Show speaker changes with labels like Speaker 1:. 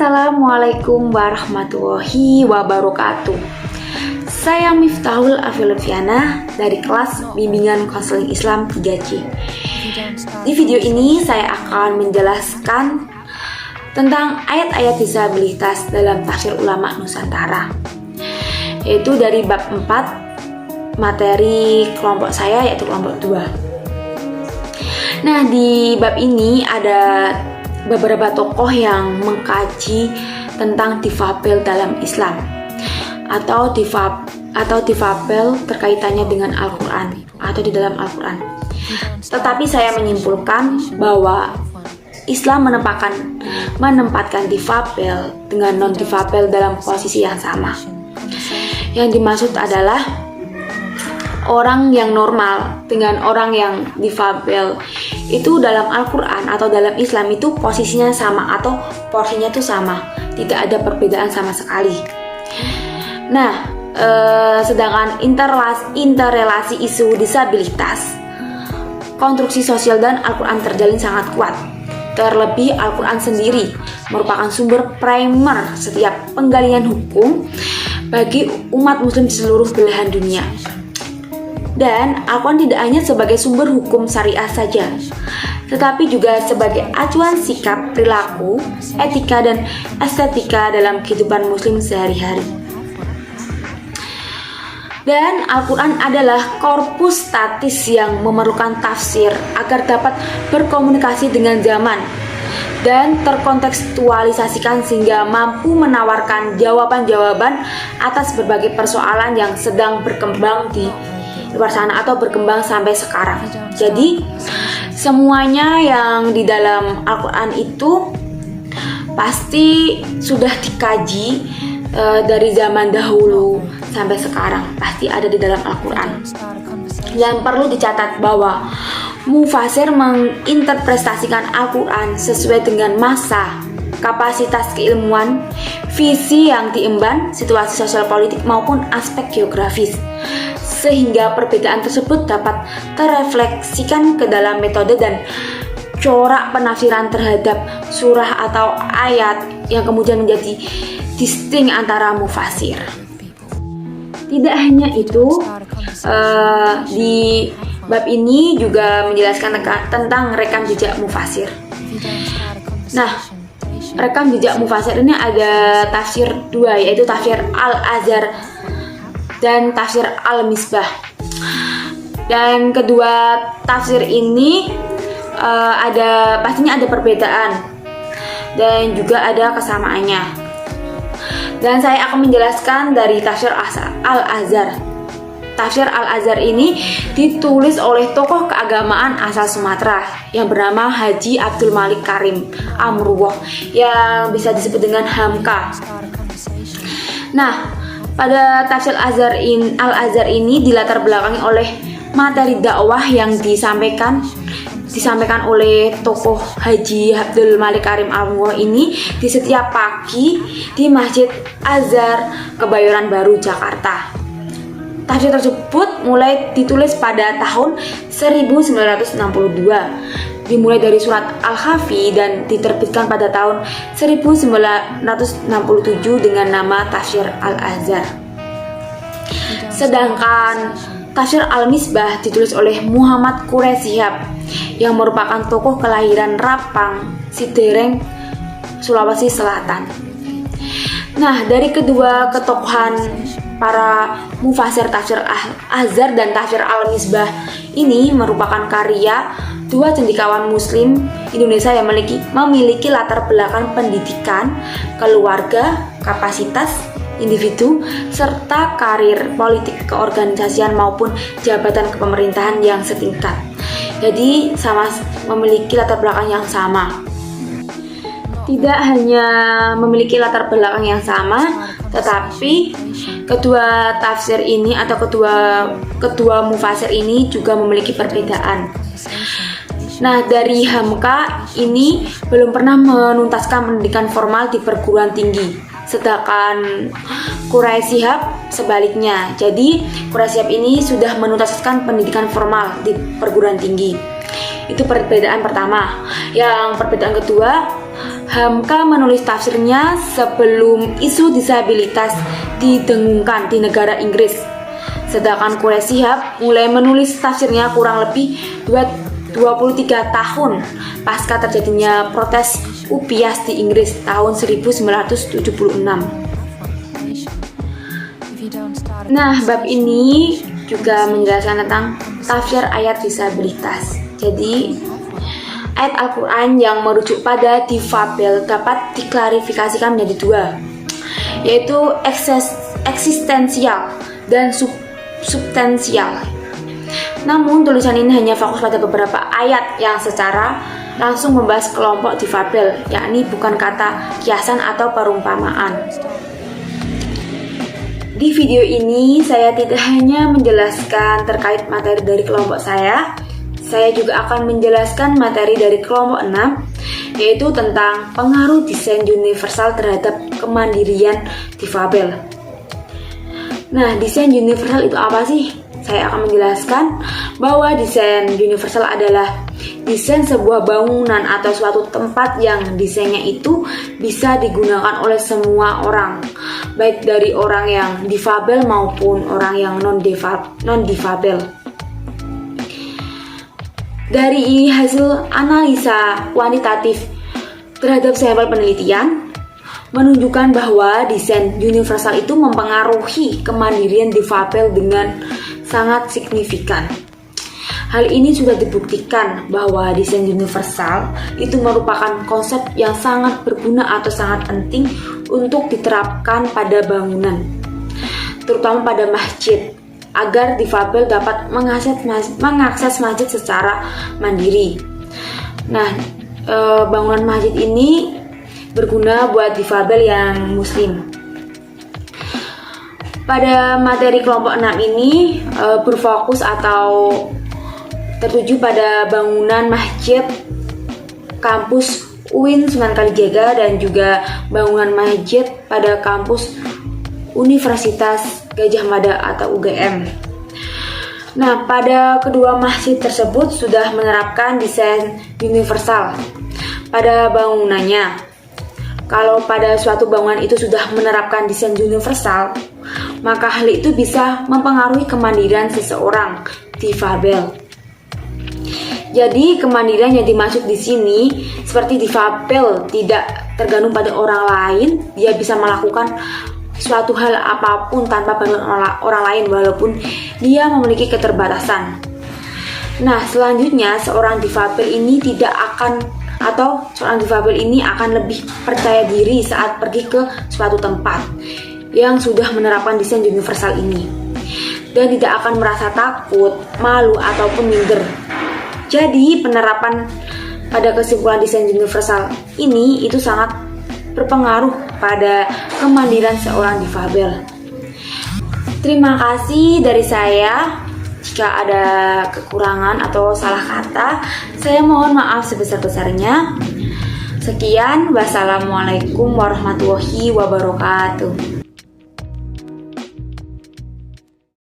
Speaker 1: Assalamualaikum warahmatullahi wabarakatuh. Saya Miftahul Afileviana dari kelas Bimbingan Konseling Islam 3C. Di video ini saya akan menjelaskan tentang ayat-ayat disabilitas dalam Tafsir Ulama Nusantara, yaitu dari bab 4 materi kelompok saya, yaitu kelompok 2. Nah, di bab ini ada beberapa tokoh yang mengkaji tentang difabel dalam Islam atau difabel terkaitannya dengan Al-Quran atau di dalam Al-Quran. Tetapi saya menyimpulkan bahwa Islam menempatkan difabel dengan non-difabel dalam posisi yang sama. Yang dimaksud adalah orang yang normal dengan orang yang difabel itu dalam Al-Quran atau dalam Islam itu posisinya sama atau porsinya itu sama, tidak ada perbedaan sama sekali. Nah, sedangkan interrelasi isu disabilitas, konstruksi sosial dan Al-Quran terjalin sangat kuat. Terlebih Al-Quran sendiri merupakan sumber primer setiap penggalian hukum bagi umat muslim di seluruh belahan dunia. Dan Al-Quran tidak hanya sebagai sumber hukum syariah saja, tetapi juga sebagai acuan sikap, perilaku, etika, dan estetika dalam kehidupan muslim sehari-hari. Dan Al-Quran adalah korpus statis yang memerlukan tafsir agar dapat berkomunikasi dengan zaman dan terkontekstualisasikan sehingga mampu menawarkan jawaban-jawaban atas berbagai persoalan yang sedang berkembang di luar sana atau berkembang sampai sekarang. Jadi semuanya yang di dalam Al-Quran itu pasti sudah dikaji dari zaman dahulu sampai sekarang, pasti ada di dalam Al-Quran. Dan perlu dicatat bahwa mufasir menginterpretasikan Al-Quran sesuai dengan masa, kapasitas keilmuan, visi yang diemban, situasi sosial politik maupun aspek geografis, sehingga perbedaan tersebut dapat terefleksikan ke dalam metode dan corak penafsiran terhadap surah atau ayat yang kemudian menjadi distinct antara mufasir. Tidak hanya itu, di bab ini juga menjelaskan tentang rekam jejak mufasir. Nah, rekam jejak mufasir ini ada tafsir 2, yaitu tafsir Al-Azhar dan tafsir Al-Misbah. Dan kedua tafsir ini pastinya ada perbedaan dan juga ada kesamaannya. Dan saya akan menjelaskan dari tafsir Al-Azhar. Tafsir Al-Azhar ini ditulis oleh tokoh keagamaan asal Sumatera yang bernama Haji Abdul Malik Karim Amruwoh, yang bisa disebut dengan Hamka. Nah, pada tafsir Al-Azhar ini dilatar belakangi oleh materi dakwah yang disampaikan oleh tokoh Haji Abdul Malik Karim Amruwoh ini di setiap pagi di Masjid Azhar Kebayoran Baru, Jakarta. Tafsir tersebut mulai ditulis pada tahun 1962, dimulai dari surat Al-Kahfi dan diterbitkan pada tahun 1967 dengan nama Tafsir Al-Azhar. Sedangkan Tafsir Al-Misbah ditulis oleh Muhammad Quraish Shihab yang merupakan tokoh kelahiran Rapang, Sidereng, Sulawesi Selatan. Nah, dari kedua ketokohan para mufasir tafsir Al-Azhar dan tafsir Al-Misbah ini merupakan karya dua cendekiawan muslim Indonesia yang memiliki latar belakang pendidikan, keluarga, kapasitas individu, serta karir politik keorganisasian maupun jabatan kepemerintahan yang setingkat. Jadi sama memiliki latar belakang yang sama. Tidak hanya memiliki latar belakang yang sama, tetapi kedua tafsir ini atau kedua mufasir ini juga memiliki perbedaan. Nah, dari Hamka ini belum pernah menuntaskan pendidikan formal di perguruan tinggi, sedangkan Quraish Shihab sebaliknya. Jadi Quraish Shihab ini sudah menuntaskan pendidikan formal di perguruan tinggi. Itu perbedaan pertama. Yang perbedaan kedua, Hamka menulis tafsirnya sebelum isu disabilitas didengungkan di negara Inggris. Sedangkan Quraish Shihab mulai menulis tafsirnya kurang lebih 23 tahun pasca terjadinya protes UPIAS di Inggris tahun 1976. Nah, bab ini juga menjelaskan tentang tafsir ayat disabilitas. Jadi, ayat Al-Quran yang merujuk pada difabel dapat diklarifikasikan menjadi dua, yaitu eksistensial dan substansial. Namun tulisan ini hanya fokus pada beberapa ayat yang secara langsung membahas kelompok difabel, yakni bukan kata kiasan atau perumpamaan. Di video ini saya tidak hanya menjelaskan terkait materi dari kelompok saya juga akan menjelaskan materi dari kelompok 6, yaitu tentang pengaruh desain universal terhadap kemandirian difabel. Nah, desain universal itu apa sih? Saya akan menjelaskan bahwa desain universal adalah desain sebuah bangunan atau suatu tempat yang desainnya itu bisa digunakan oleh semua orang, baik dari orang yang difabel maupun orang yang non-difabel. Dari hasil analisa kuantitatif terhadap sampel penelitian menunjukkan bahwa desain universal itu mempengaruhi kemandirian difabel dengan sangat signifikan. Hal ini sudah dibuktikan bahwa desain universal itu merupakan konsep yang sangat berguna atau sangat penting untuk diterapkan pada bangunan, terutama pada masjid, agar difabel dapat mengakses masjid secara mandiri. Nah, bangunan masjid ini berguna buat difabel yang muslim. Pada materi kelompok 6 ini berfokus atau tertuju pada bangunan masjid kampus UIN Sunan Kalijaga dan juga bangunan masjid pada kampus Universitas Gadjah Mada atau UGM. Nah, pada kedua masjid tersebut sudah menerapkan desain universal pada bangunannya. Kalau pada suatu bangunan itu sudah menerapkan desain universal, maka hal itu bisa mempengaruhi kemandirian seseorang difabel. Jadi kemandirian yang dimaksud di sini seperti difabel tidak tergantung pada orang lain, dia bisa melakukan suatu hal apapun tanpa bantuan orang lain walaupun dia memiliki keterbatasan. Nah, selanjutnya seorang difabel ini seorang difabel ini akan lebih percaya diri saat pergi ke suatu tempat yang sudah menerapkan desain universal ini dan tidak akan merasa takut, malu ataupun minder. Jadi penerapan pada kesimpulan desain universal ini itu sangat berpengaruh pada kemandirian seorang difabel. Terima kasih dari saya. Jika ada kekurangan atau salah kata, saya mohon maaf sebesar-besarnya. Sekian, wassalamualaikum warahmatullahi wabarakatuh.